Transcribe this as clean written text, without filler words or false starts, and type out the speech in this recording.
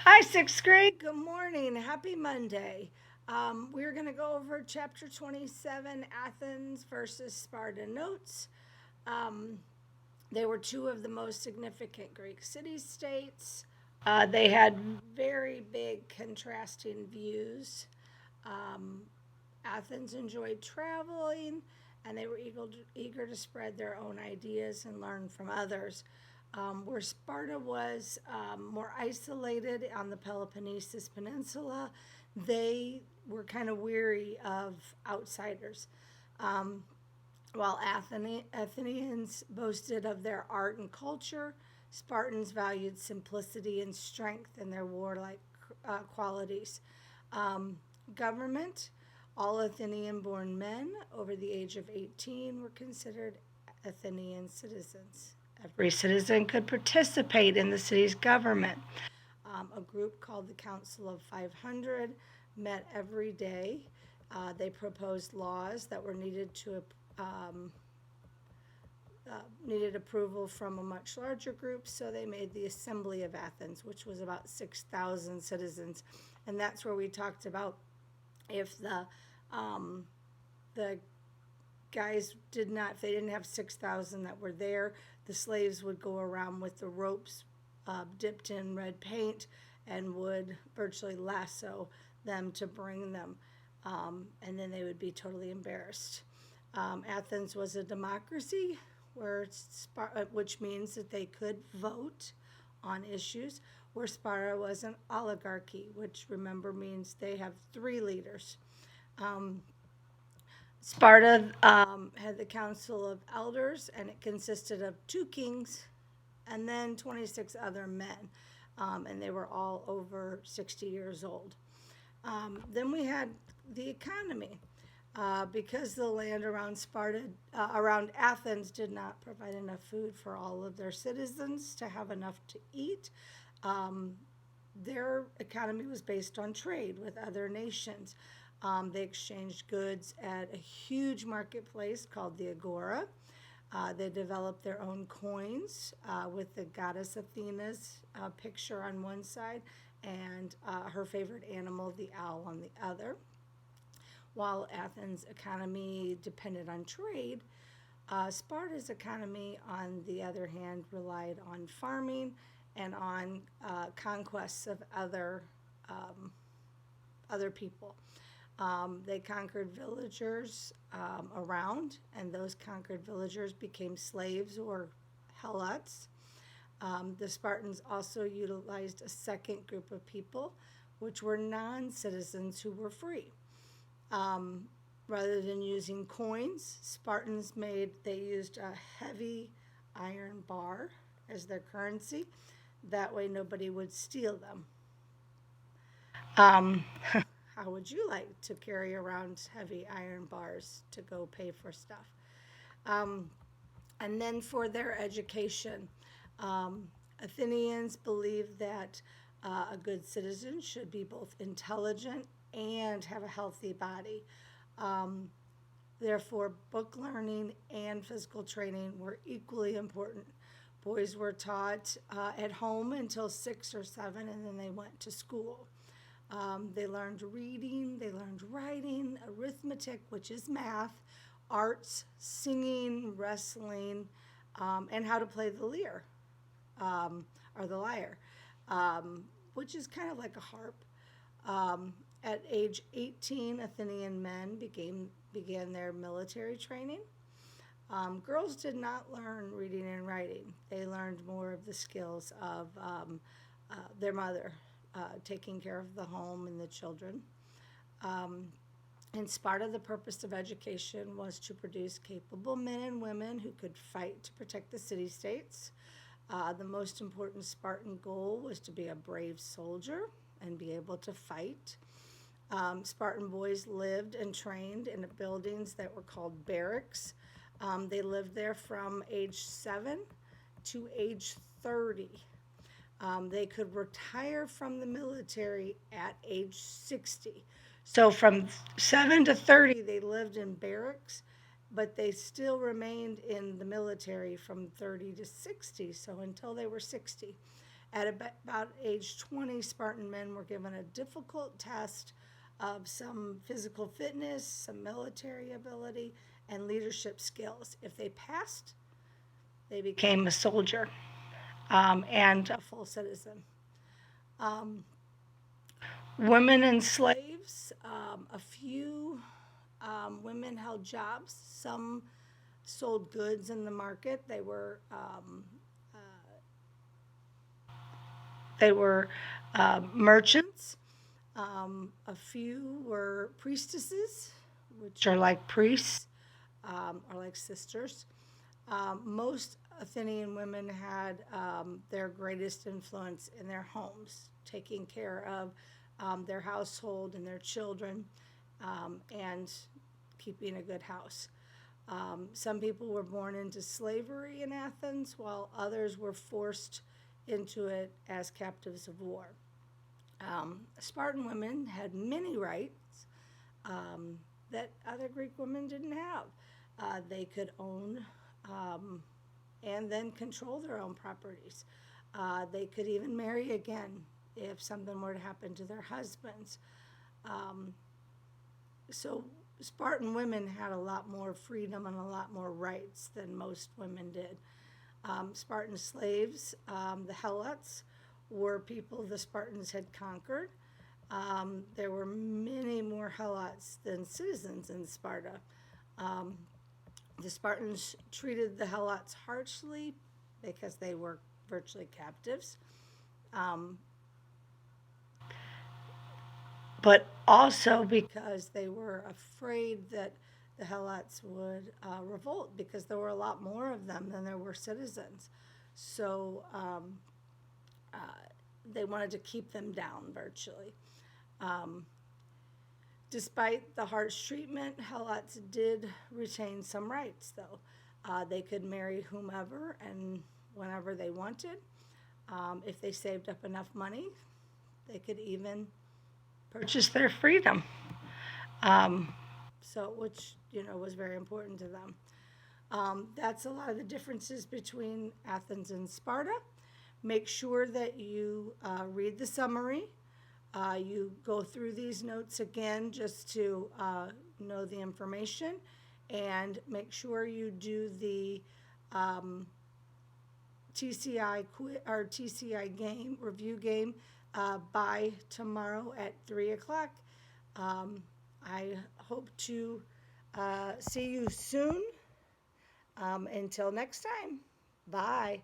Hi, sixth grade. Good morning. Happy Monday. We're going to go over chapter 27, Athens versus Sparta notes. Um, they were two of the most significant Greek city states. They had very big contrasting views. Um, Athens enjoyed traveling and they were eager to spread their own ideas and learn from others. Where Sparta was more isolated on the Peloponnesus Peninsula, they were kind of weary of outsiders. Um, while Athenians boasted of their art and culture, Spartans valued simplicity and strength in their warlike qualities. Um, Government, all Athenian born men over the age of 18 were considered Athenian citizens. Every citizen could participate in the city's government. A group called the Council of 500 met every day. They proposed laws that were um, needed approval from a much larger group, so they made the Assembly of Athens, which was about 6,000 citizens, and that's where we talked about if um, the guys did not, if they didn't have 6,000 that were there, the slaves would go around with the ropes dipped in red paint and would virtually lasso them to bring them. And then they would be totally embarrassed. Athens was a democracy, which means that they could vote on issues, where Sparta was an oligarchy, which remember means they have three leaders. Um, Sparta had the Council of Elders, and it consisted of two kings and then 26 other men, and they were all over 60 years old. Then we had the economy. Because the land around Athens, did not provide enough food for all of their citizens to have enough to eat. Um, their economy was based on trade with other nations. They exchanged goods at a huge marketplace called the Agora. They developed their own coins with the goddess Athena's picture on one side and her favorite animal, the owl, on the other. While Athens' economy depended on trade, Sparta's economy, on the other hand, relied on farming and on conquests of other people. They conquered villagers around, and those conquered villagers became slaves or helots. The Spartans also utilized a second group of people, which were non citizens who were free. Um, Rather than using coins, they used a heavy iron bar as their currency. That way, nobody would steal them. Um, how would you like to carry around heavy iron bars to go pay for stuff? Um, and then for their education, um, Athenians believed that a good citizen should be both intelligent and have a healthy body. Um, Therefore, book learning and physical training were equally important. Boys were taught at home until 6 or 7, and then they went to school. They learned reading, they learned writing, arithmetic, which is math, arts, singing, wrestling, and how to play the lyre um, or the lyre, which is kind of like a harp. Um, at age 18, Athenian men began their military training. Girls did not learn reading and writing. They learned more of the skills of their mother, taking care of the home and the children. Um, in Sparta, the purpose of education was to produce capable men and women who could fight to protect the city states. The most important Spartan goal was to be a brave soldier and be able to fight. Spartan boys lived and trained in buildings that were called barracks. They lived there from age 7 to age 30. They could retire from the military at age 60. So from 7 to 30, they lived in barracks, but they still remained in the military from 30 to 60, so until they were 60. At about age 20, Spartan men were given a difficult test of some physical fitness, some military ability, and leadership skills. If they passed, they became a soldier and a full citizen. Women and slaves, a few women held jobs. Some sold goods in the market. They were merchants. A few were priestesses, which are like priests, or like sisters. Most Athenian women had their greatest influence in their homes, taking care of their household and their children, and keeping a good house. Some people were born into slavery in Athens, while others were forced into it as captives of war. Spartan women had many rights that other Greek women didn't have. They could own and then control their own properties. They could even marry again if something were to happen to their husbands. So Spartan women had a lot more freedom and a lot more rights than most women did. Spartan slaves, the Helots, were people the Spartans had conquered. There were many more Helots than citizens in Sparta. The Spartans treated the Helots harshly because they were virtually captives. But also because they were afraid that the Helots would revolt, because there were a lot more of them than there were citizens. So they wanted to keep them down virtually. Despite the harsh treatment, Helots did retain some rights, though. They could marry whomever and whenever they wanted. If they saved up enough money, they could even purchase their freedom. Which was very important to them. That's a lot of the differences between Athens and Sparta. Make sure that you read the summary. You go through these notes again just to know the information, and make sure you do the TCI game review game by tomorrow at 3:00. I hope to see you soon. Until next time, bye.